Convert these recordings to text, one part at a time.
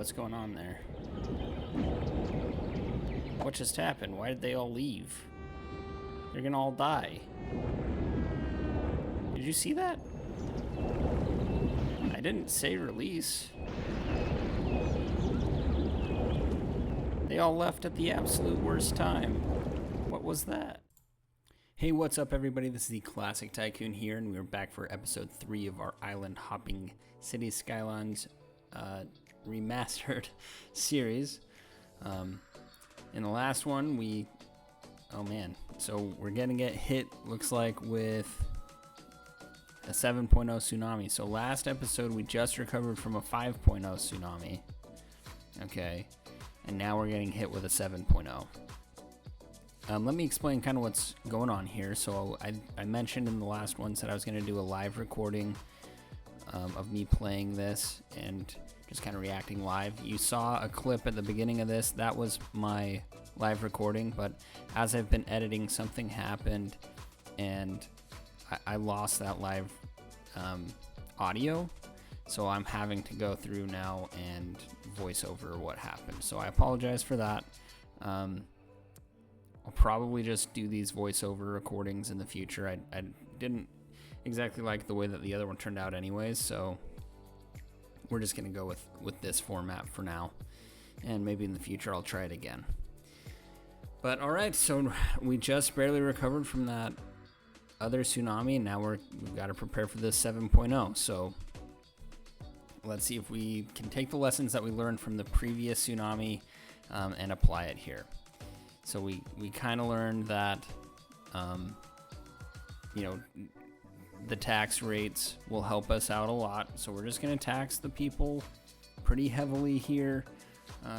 what's going on there? What just happened? Why did they all leave? They're gonna all die. Did you see that? I didn't say release. They all left at the absolute worst time. What was that? Hey, what's up everybody? This is the Classic Tycoon here, and we're back for episode 3 of our island hopping City Skylines Remastered series. In the last one, oh man, so we're gonna get hit, looks like, with a 7.0 tsunami. So last episode, we just recovered from a 5.0 tsunami. Okay, and now we're getting hit with a 7.0. Let me explain kind of what's going on here. So I mentioned in the last one that I was going to do a live recording of me playing this and just kind of reacting live. You saw a clip at the beginning of this. That was my live recording, but as I've been editing, something happened and I lost that live audio. So I'm having to go through now and voice over what happened. So I apologize for that. I'll probably just do these voiceover recordings in the future. I didn't exactly like the way that the other one turned out anyways, so we're just going to go with this format for now. And maybe in the future I'll try it again. But alright, so we just barely recovered from that other tsunami, and now we've got to prepare for this 7.0. So let's see if we can take the lessons that we learned from the previous tsunami and apply it here. So we kind of learned that, the tax rates will help us out a lot. So we're just going to tax the people pretty heavily here,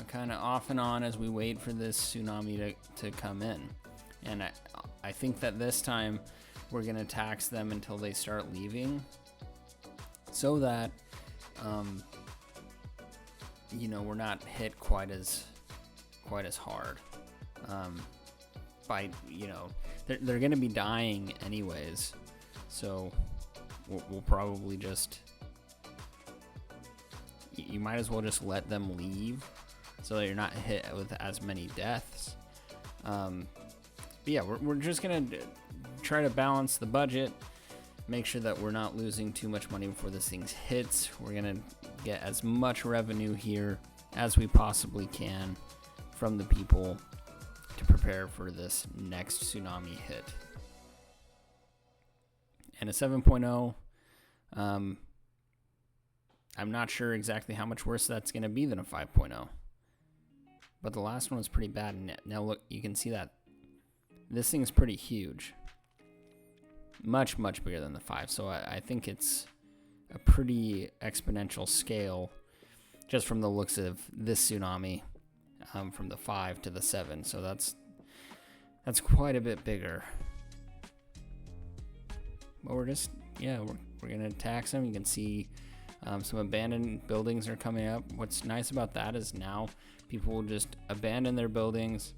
kind of off and on as we wait for this tsunami to come in. And I think that this time we're going to tax them until they start leaving, so that, we're not hit quite as hard. They're going to be dying anyways, so we'll probably just, you might as well just let them leave so that you're not hit with as many deaths. But yeah, we're just going to try to balance the budget, make sure that we're not losing too much money before this thing hits. We're going to get as much revenue here as we possibly can from the people to prepare for this next tsunami hit. And a 7.0, I'm not sure exactly how much worse that's going to be than a 5.0. But the last one was pretty bad. And now look, you can see that this thing's pretty huge. Much, much bigger than the 5. So I think it's a pretty exponential scale just from the looks of this tsunami. From the 5 to the 7, so that's quite a bit bigger. But we're gonna tax them. You can see some abandoned buildings are coming up. What's nice about that is now people will just abandon their buildings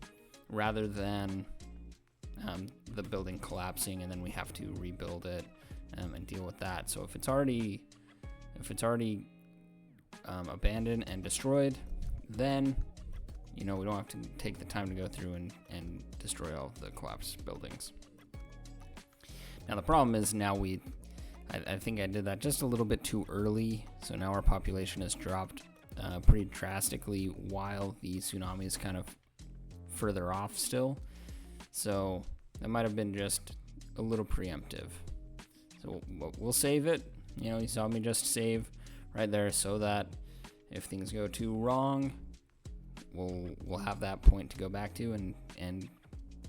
rather than the building collapsing and then we have to rebuild it and deal with that. So if it's already abandoned and destroyed, then we don't have to take the time to go through and destroy all of the collapsed buildings. Now the problem is now I think I did that just a little bit too early, so now our population has dropped pretty drastically while the tsunami is kind of further off still. So that might have been just a little preemptive. So we'll save it. You saw me just save right there so that if things go too wrong, we'll have that point to go back to and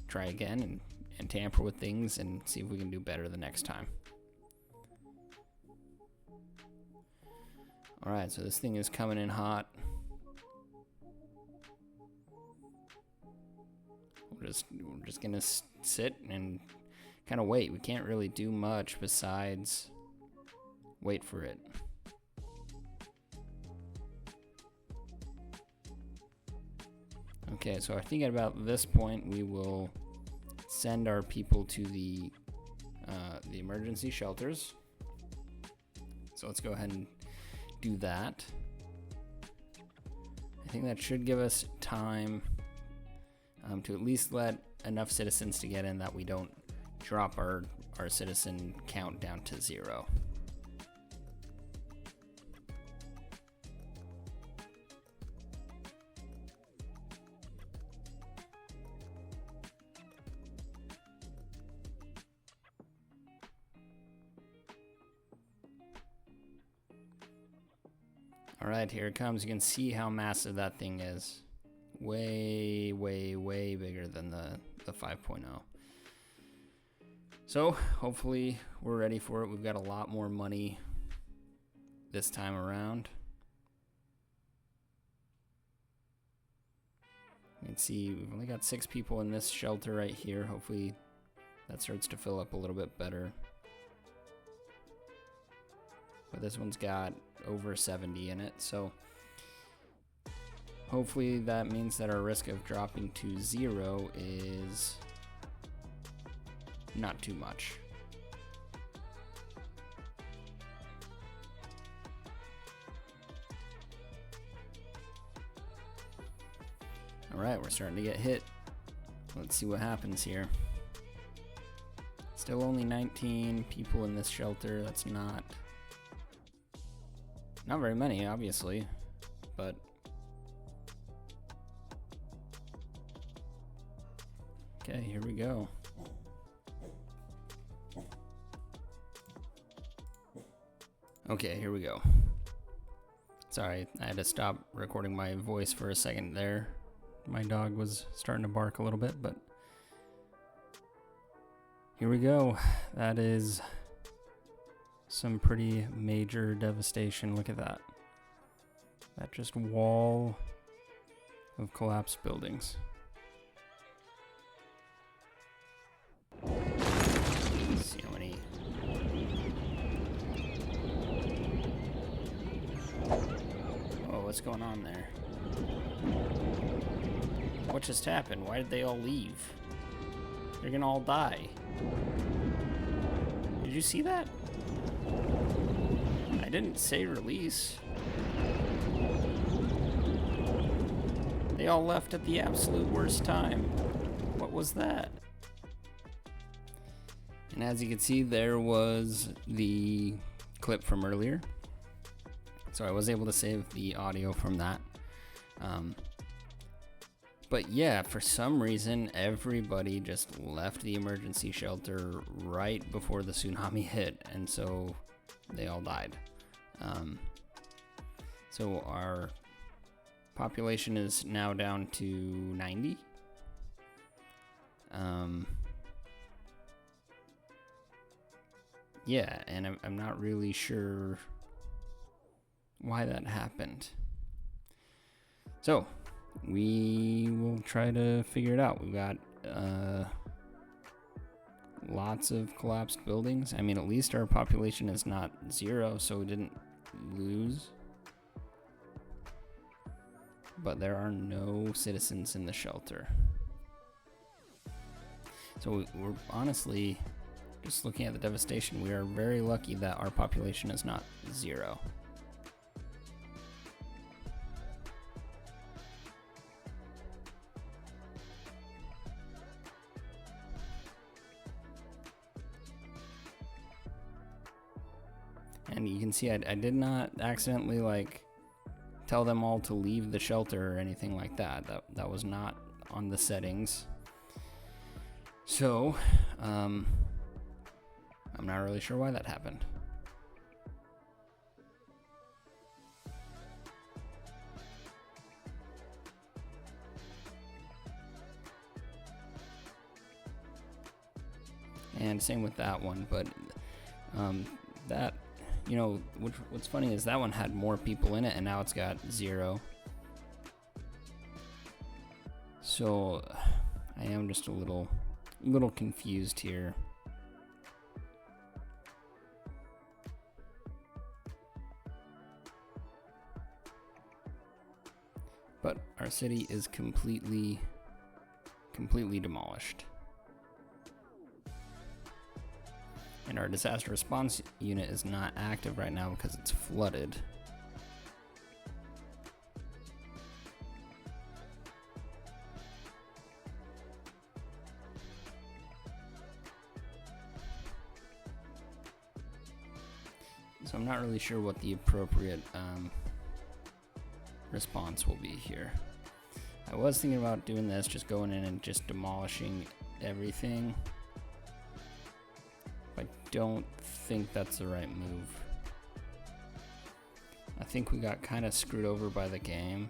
try again and tamper with things and see if we can do better the next time. Alright, so this thing is coming in hot. We're just gonna sit and kind of wait. We can't really do much besides wait for it. Okay, so I think at about this point we will send our people to the emergency shelters. So let's go ahead and do that. think that should give us time to at least let enough citizens to get in that we don't drop our citizen count down to 0. All right, here it comes. You can see how massive that thing is. Way, way, way bigger than the 5.0. So hopefully we're ready for it. We've got a lot more money this time around. You can see we've only got 6 people in this shelter right here. Hopefully that starts to fill up a little bit better. But this one's got over 70 in it, so hopefully that means that our risk of dropping to 0 is not too much. Alright, we're starting to get hit. Let's see what happens here. Still only 19 people in this shelter. That's not very many, obviously, but okay, here we go. Okay, here we go. Sorry, I had to stop recording my voice for a second there. My dog was starting to bark a little bit, but here we go. That is some pretty major devastation. Look at that. That just wall of collapsed buildings. Let's see how many. Oh, what's going on there? What just happened? Why did they all leave? They're gonna all die. Did you see that? I didn't say release. They all left at the absolute worst time. What was that? And as you can see, there was the clip from earlier. So I was able to save the audio from that. But yeah, for some reason, everybody just left the emergency shelter right before the tsunami hit, and so they all died. So our population is now down to 90. Yeah, and I'm not really sure why that happened. So we will try to figure it out. We've got lots of collapsed buildings. I mean, at least our population is not 0, so we didn't lose. But there are no citizens in the shelter. So we're honestly, just looking at the devastation, we are very lucky that our population is not 0. And you can see I did not accidentally tell them all to leave the shelter or anything like that. That was not on the settings. So, I'm not really sure why that happened. And same with that one, but that, you know, what's funny is that one had more people in it, and now it's got 0. So I am just a little confused here. But our city is completely demolished. And our disaster response unit is not active right now because it's flooded. So I'm not really sure what the appropriate response will be here. I was thinking about doing this, just going in and just demolishing everything. I don't think that's the right move. I think we got kind of screwed over by the game.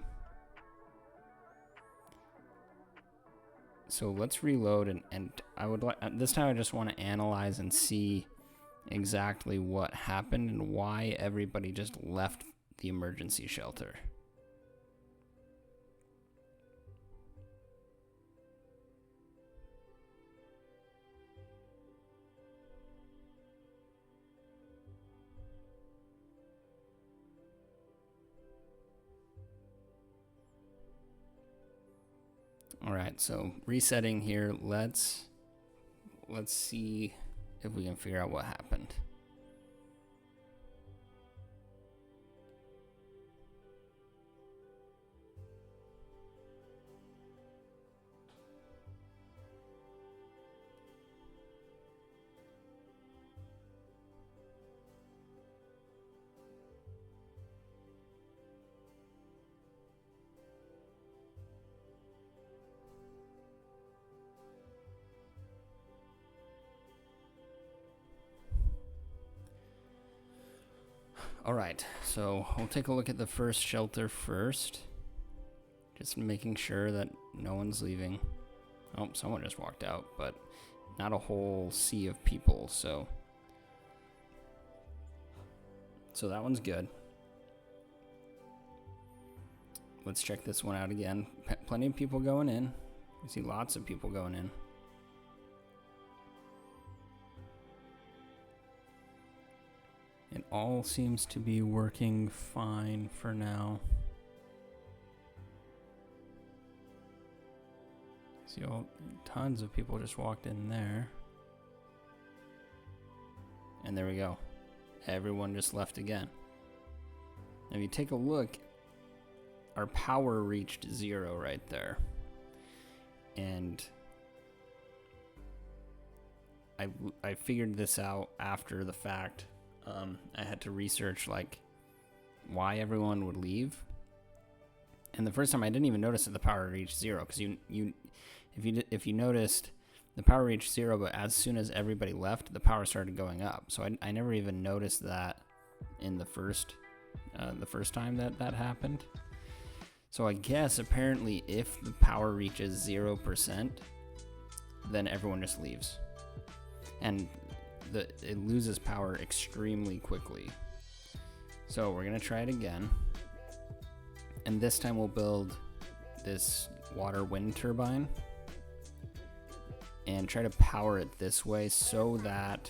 So let's reload, and I would like this time I just want to analyze and see exactly what happened and why everybody just left the emergency shelter. All right, so resetting here. Let's see if we can figure out what happened. Alright, so we'll take a look at the first shelter first. Just making sure that no one's leaving. Oh, someone just walked out, but not a whole sea of people, so that one's good. Let's check this one out again. Plenty of people going in. We see lots of people going in. It all seems to be working fine for now. See, tons of people just walked in there. And there we go. Everyone just left again. If you take a look, our power reached 0 right there. And I figured this out after the fact. I had to research like why everyone would leave, and the first time I didn't even notice that the power reached 0, because if you noticed, the power reached 0, but as soon as everybody left, the power started going up. So I never even noticed that in the first time that happened. So I guess apparently if the power reaches 0%, then everyone just leaves, and it loses power extremely quickly. So we're gonna try it again, and this time we'll build this water wind turbine and try to power it this way so that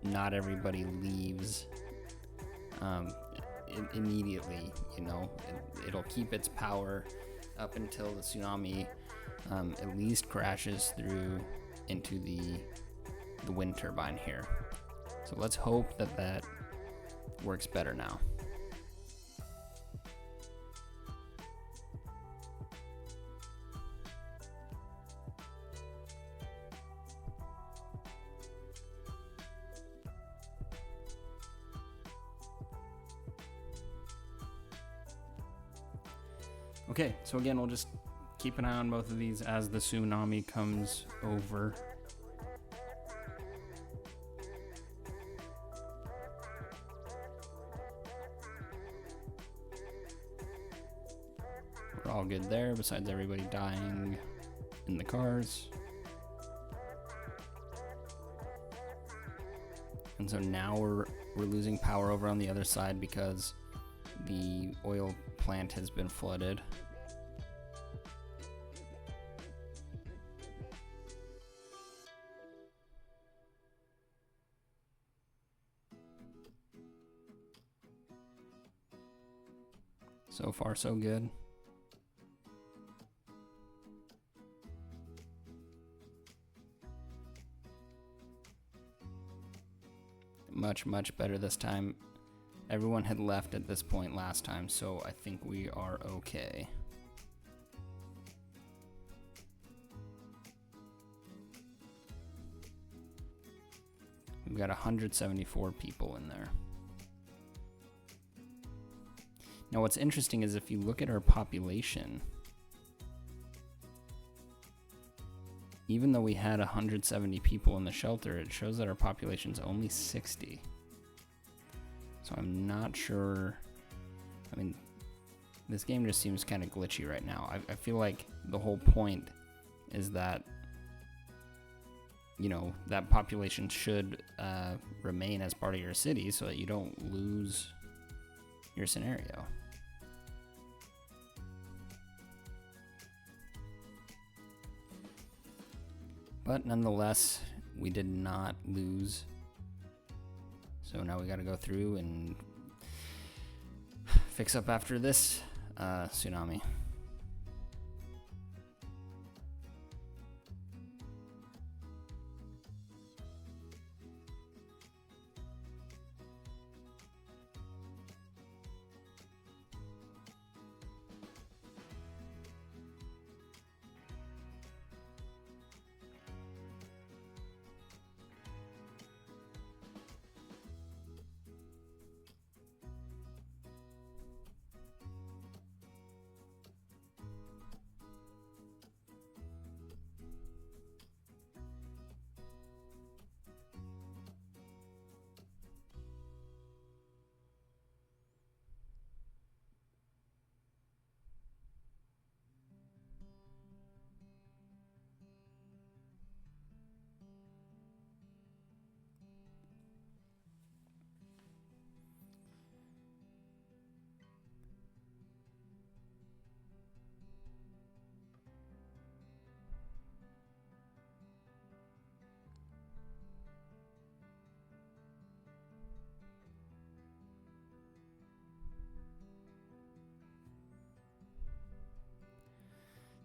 not everybody leaves immediately. You know, it'll keep its power up until the tsunami at least crashes through into the wind turbine here. So let's hope that works better now. Okay, so again, we'll just keep an eye on both of these as the tsunami comes over. We're all good there, besides everybody dying in the cars. And so now we're losing power over on the other side because the oil plant has been flooded. So far, so good. Much better this time. Everyone had left at this point last time, so I think we are okay. We've got 174 people in there. Now what's interesting is if you look at our population, even though we had 170 people in the shelter, it shows that our population's only 60. So I'm not sure. I mean, this game just seems kind of glitchy right now. I feel like the whole point is that, you know, that population should remain as part of your city so that you don't lose your scenario. But nonetheless, we did not lose. So now we got to go through and fix up after this tsunami.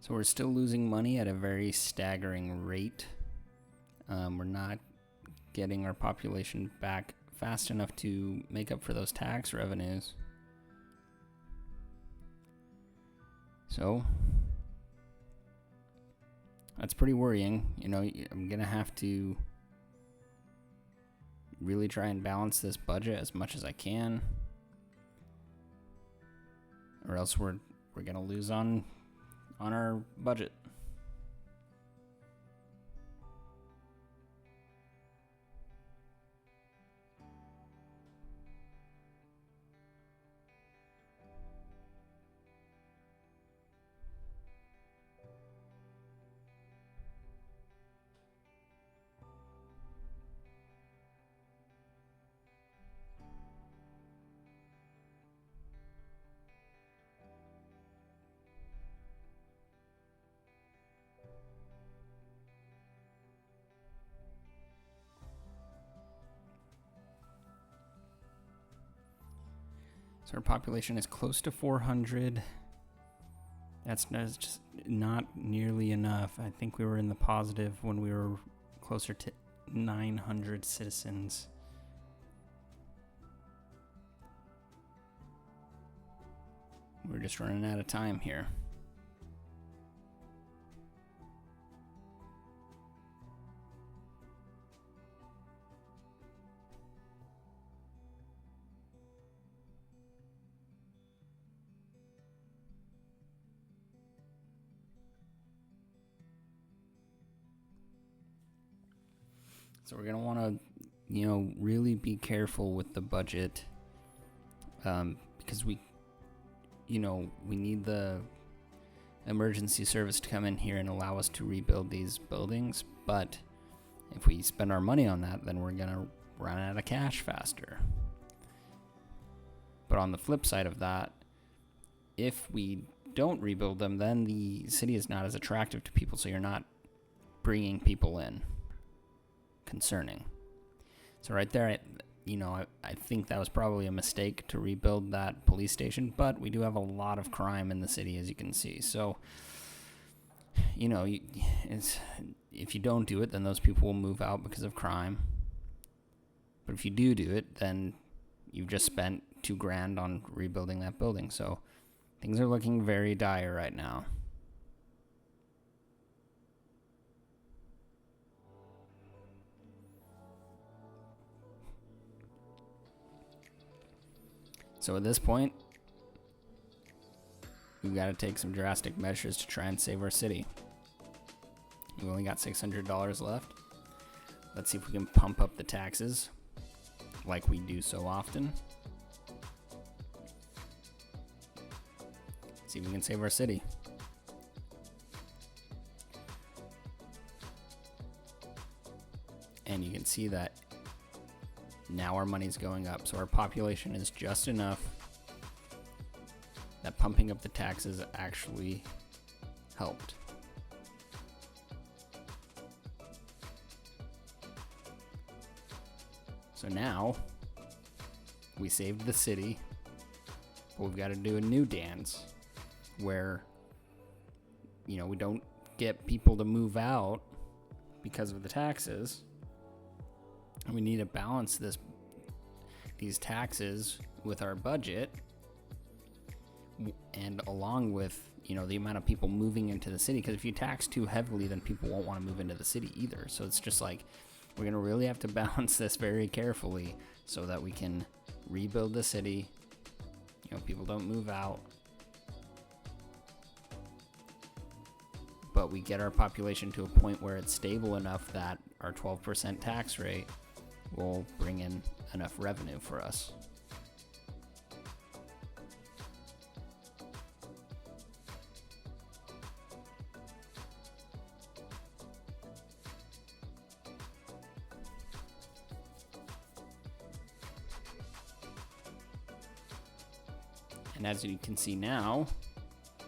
So we're still losing money at a very staggering rate. We're not getting our population back fast enough to make up for those tax revenues. So that's pretty worrying. You know, I'm gonna have to really try and balance this budget as much as I can, or else we're gonna lose on our budget. So our population is close to 400. That's just not nearly enough. I think we were in the positive when we were closer to 900 citizens. We're just running out of time here. So we're going to want to, you know, really be careful with the budget, because we need the emergency service to come in here and allow us to rebuild these buildings. But if we spend our money on that, then we're going to run out of cash faster. But on the flip side of that, if we don't rebuild them, then the city is not as attractive to people, so you're not bringing people in. Concerning. So right there, I think that was probably a mistake to rebuild that police station, but we do have a lot of crime in the city, as you can see. So, if you don't do it, then those people will move out because of crime. But if you do it, then you've just spent $2,000 on rebuilding that building. So things are looking very dire right now. So at this point, we've got to take some drastic measures to try and save our city. We only got $600 left. Let's see if we can pump up the taxes like we do so often. See if we can save our city. And you can see that now our money's going up. So our population is just enough that pumping up the taxes actually helped. So now we saved the city, but we've got to do a new dance where, you know, we don't get people to move out because of the taxes. And we need to balance these taxes with our budget, and along with, you know, the amount of people moving into the city. Because if you tax too heavily, then people won't want to move into the city either. So it's just like, we're going to really have to balance this very carefully so that we can rebuild the city. You know, people don't move out, but we get our population to a point where it's stable enough that our 12% tax rate will bring in enough revenue for us. And as you can see now,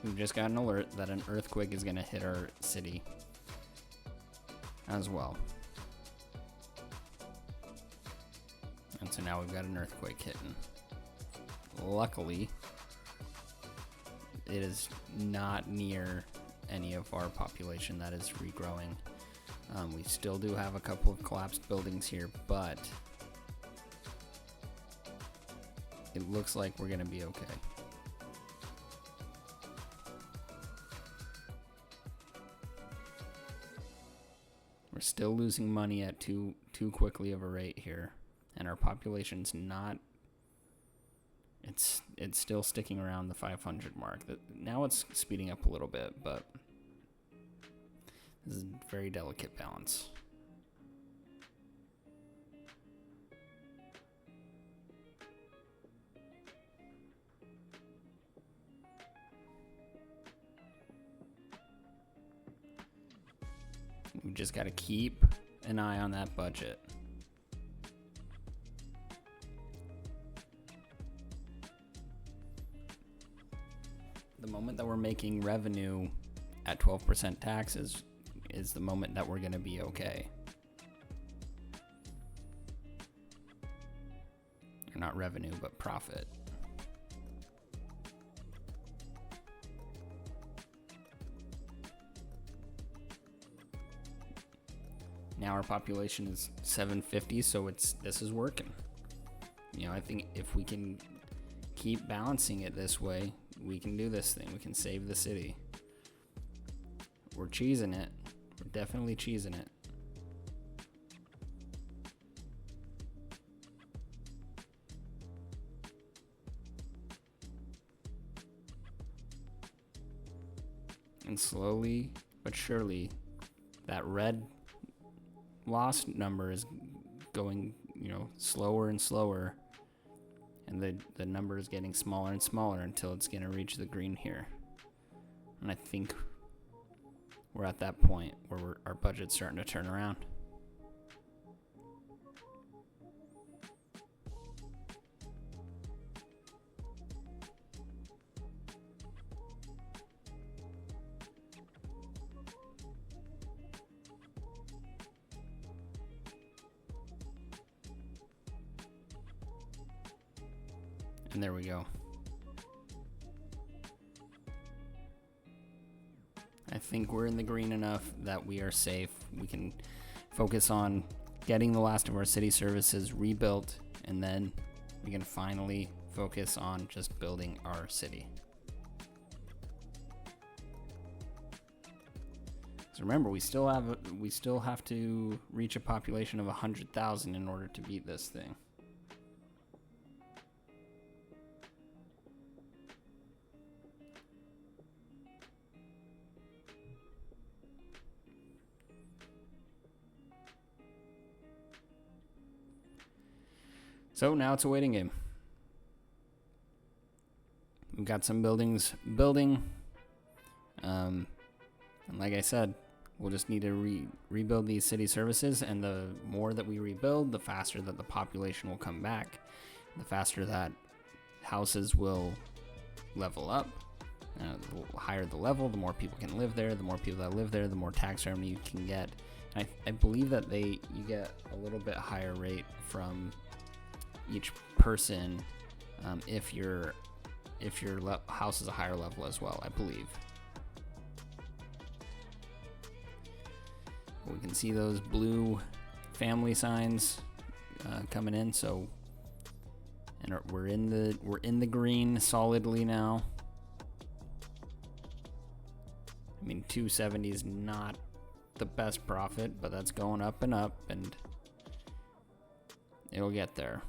we've just got an alert that an earthquake is going to hit our city as well. And so now we've got an earthquake hitting. Luckily, it is not near any of our population that is regrowing. We still do have a couple of collapsed buildings here, but it looks like we're going to be okay. We're still losing money at too quickly of a rate here, and our population's not. It's still sticking around the 500 mark. Now it's speeding up a little bit, but this is a very delicate balance. We just got to keep an eye on that budget. The moment that we're making revenue at 12% taxes is the moment that we're going to be okay. Or not revenue, but profit. Now our population is 750, so this is working. You know, I think if we can keep balancing it this way, we can do this thing. We can save the city. We're cheesing it. We're definitely cheesing it. And slowly but surely, that red loss number is going, you know, slower and slower, and the number is getting smaller and smaller until it's going to reach the green here. And I think we're at that point where our budget's starting to turn around. And there we go. I think we're in the green enough that we are safe. We can focus on getting the last of our city services rebuilt, and then we can finally focus on just building our city. So remember, we still have to reach a population of 100,000 in order to beat this thing. So now it's a waiting game. We've got some buildings building. And like I said, we'll just need to rebuild these city services, and the more that we rebuild, the faster that the population will come back, the faster that houses will level up. The higher the level, the more people can live there. The more people that live there, the more tax revenue you can get. And I believe that you get a little bit higher rate from each person if your house is a higher level as well, I believe. We can see those blue family signs coming in, so and we're in the green solidly now. I mean, 270 is not the best profit, but that's going up and up, and it'll get there.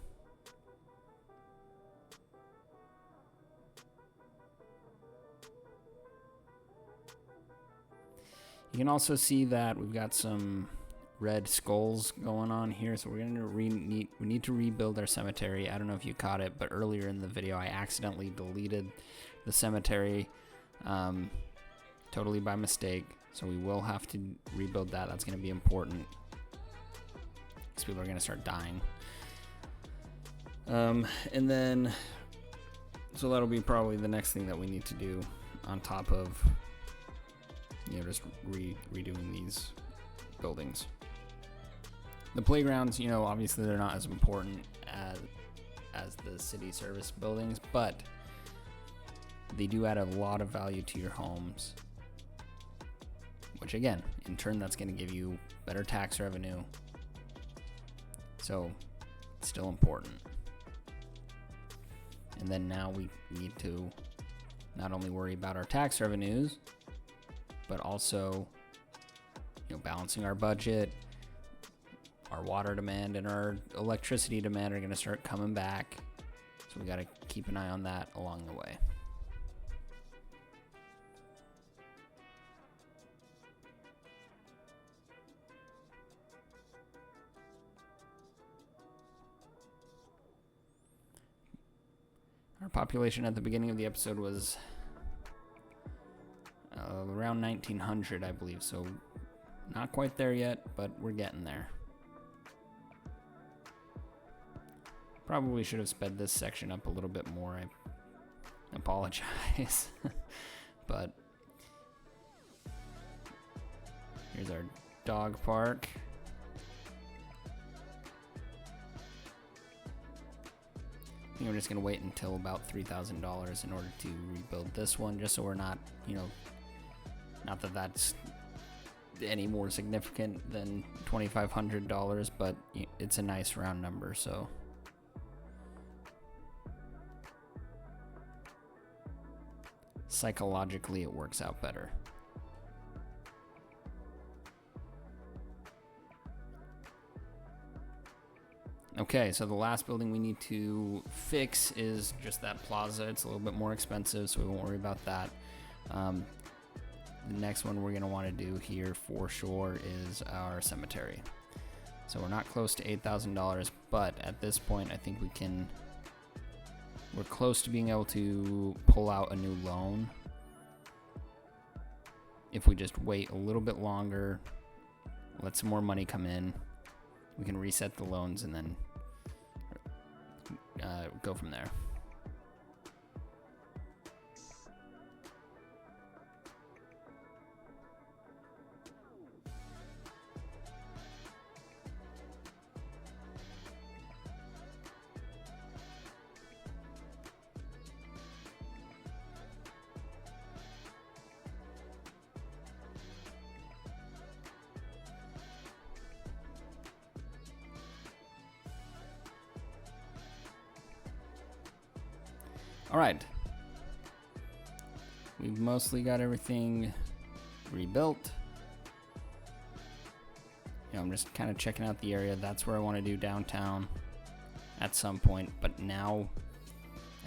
You can also see that we've got some red skulls going on here, so we're gonna we need to rebuild our cemetery. I don't know if you caught it, but earlier in the video I accidentally deleted the cemetery totally by mistake, so we will have to rebuild that. That's gonna be important because people are gonna start dying. And then so that'll be probably the next thing that we need to do on top of just redoing these buildings. The playgrounds, obviously they're not as important as the city service buildings, but they do add a lot of value to your homes, which again, in turn, that's going to give you better tax revenue. So it's still important. And then now we need to not only worry about our tax revenues, but also, balancing our budget. Our water demand and our electricity demand are going to start coming back. So we got to keep an eye on that along the way. Our population at the beginning of the episode was around 1900, I believe, so not quite there yet, but we're getting there. Probably should have sped this section up a little bit more. I apologize. But here's our dog park. I think we're just going to wait until about $3,000 in order to rebuild this one, just so we're not, not that that's any more significant than $2,500, but it's a nice round number, so. Psychologically, it works out better. Okay, so the last building we need to fix is just that plaza. It's a little bit more expensive, so we won't worry about that. The next one we're going to want to do here for sure is our cemetery. So we're not close to $8,000, but at this point I think we're close to being able to pull out a new loan. If we just wait a little bit longer, let some more money come in, we can reset the loans and then go from there. All right, we've mostly got everything rebuilt. I'm just kind of checking out the area. That's where I want to do downtown at some point, but now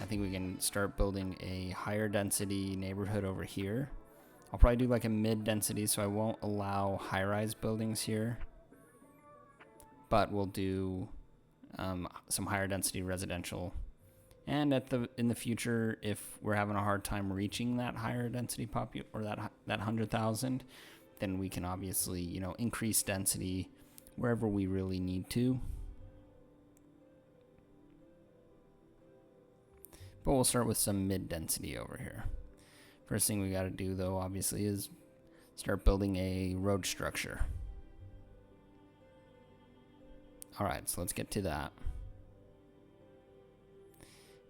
I think we can start building a higher density neighborhood over here. I'll probably do like a mid density, so I won't allow high-rise buildings here, but we'll do some higher density residential. And in the future, if we're having a hard time reaching that higher density or that 100,000, then we can obviously, increase density wherever we really need to. But we'll start with some mid density over here. First thing we got to do, though, obviously, is start building a road structure. All right, so let's get to that.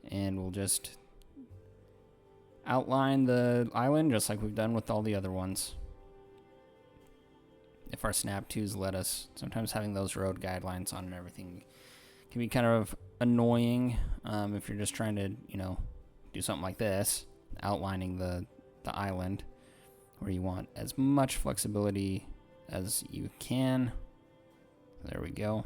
And we'll just outline the island just like we've done with all the other ones. If our snap 2s let us. Sometimes having those road guidelines on and everything can be kind of annoying if you're just trying to, do something like this, outlining the island, where you want as much flexibility as you can. There we go.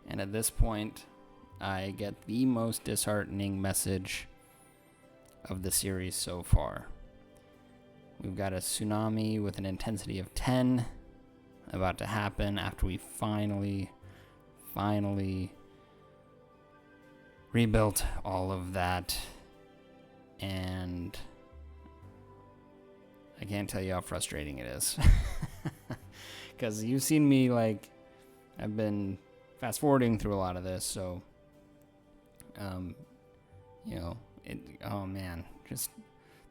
And at this point, I get the most disheartening message of the series so far. We've got a tsunami with an intensity of 10 about to happen after we finally rebuilt all of that. And I can't tell you how frustrating it is. Because you've seen me, I've been fast forwarding through a lot of this, so oh man, just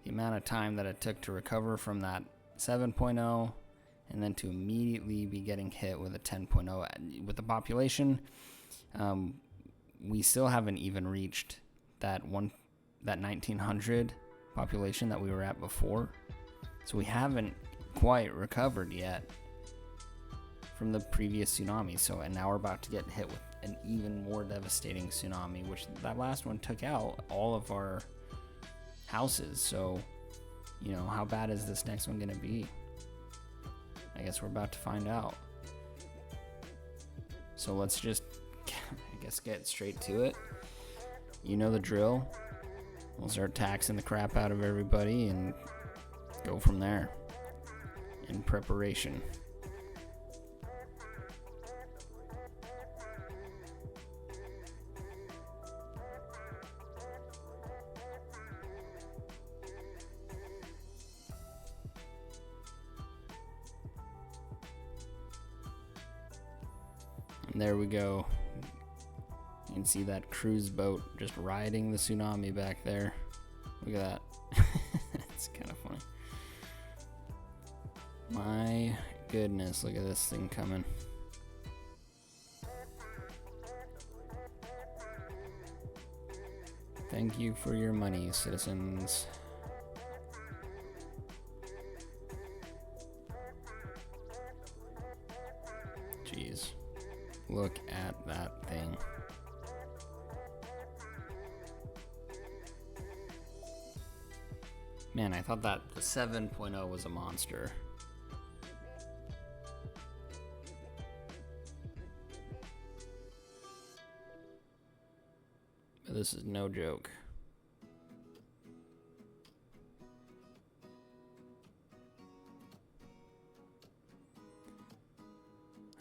the amount of time that it took to recover from that 7.0 and then to immediately be getting hit with a 10.0 with the population. We still haven't even reached that 1900 population that we were at before, so we haven't quite recovered yet from the previous tsunami. And now we're about to get hit with an even more devastating tsunami, which that last one took out all of our houses. So, how bad is this next one going to be? I guess we're about to find out. So let's just, get straight to it. You know the drill. We'll start taxing the crap out of everybody and go from there in preparation. And there we go. You can see that cruise boat just riding the tsunami back there. Look at that. It's kind of funny. My goodness, look at this thing coming. Thank you for your money, citizens. Jeez. Look at that thing. Man, I thought that the 7.0 was a monster. But this is no joke.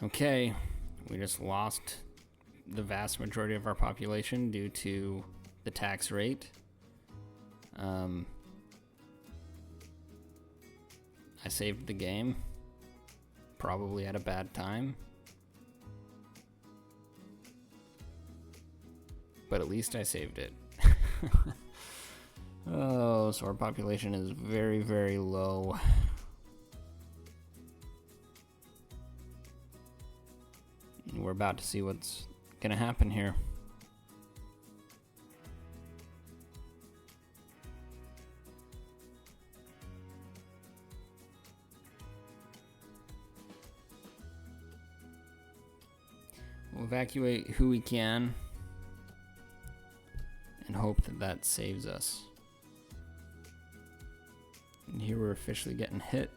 Okay, we just lost the vast majority of our population due to the tax rate. I saved the game, probably at a bad time, but at least I saved it. Oh, so our population is very, very low. And we're about to see what's gonna happen here. We'll evacuate who we can and hope that that saves us. Here we're officially getting hit.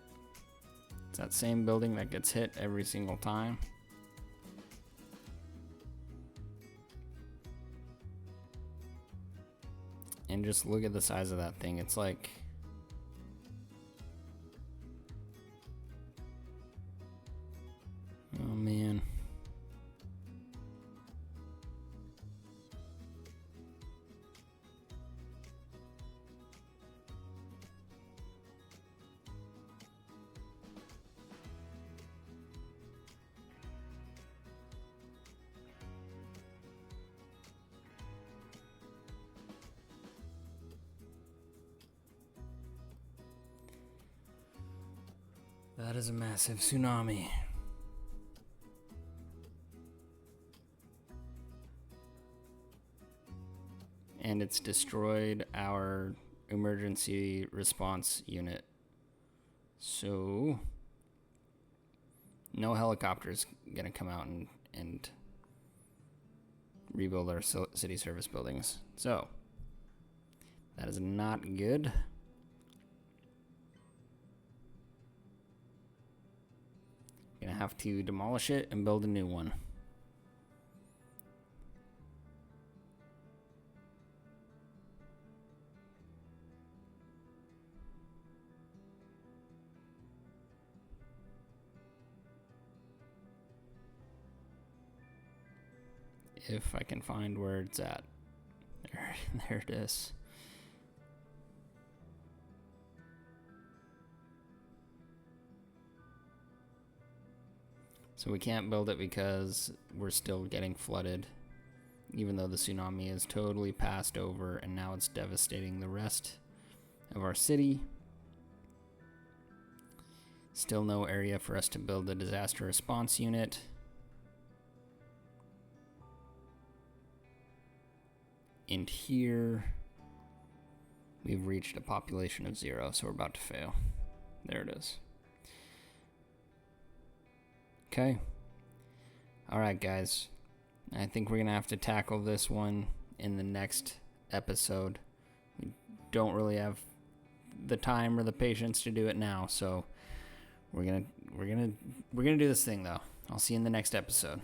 It's that same building that gets hit every single time. And just look at the size of that thing. It's like... oh man. That is a massive tsunami. And it's destroyed our emergency response unit. So, no helicopter's gonna come out and rebuild our city service buildings. So, that is not good. Gonna have to demolish it and build a new one. If I can find where it's at. There it is. So we can't build it because we're still getting flooded, even though the tsunami is totally passed over and now it's devastating the rest of our city. Still no area for us to build a disaster response unit. And here we've reached a population of 0, so we're about to fail. There it is. Okay. Alright, guys. I think we're going to have to tackle this one in the next episode. We don't really have the time or the patience to do it now, so we're going to do this thing though. I'll see you in the next episode.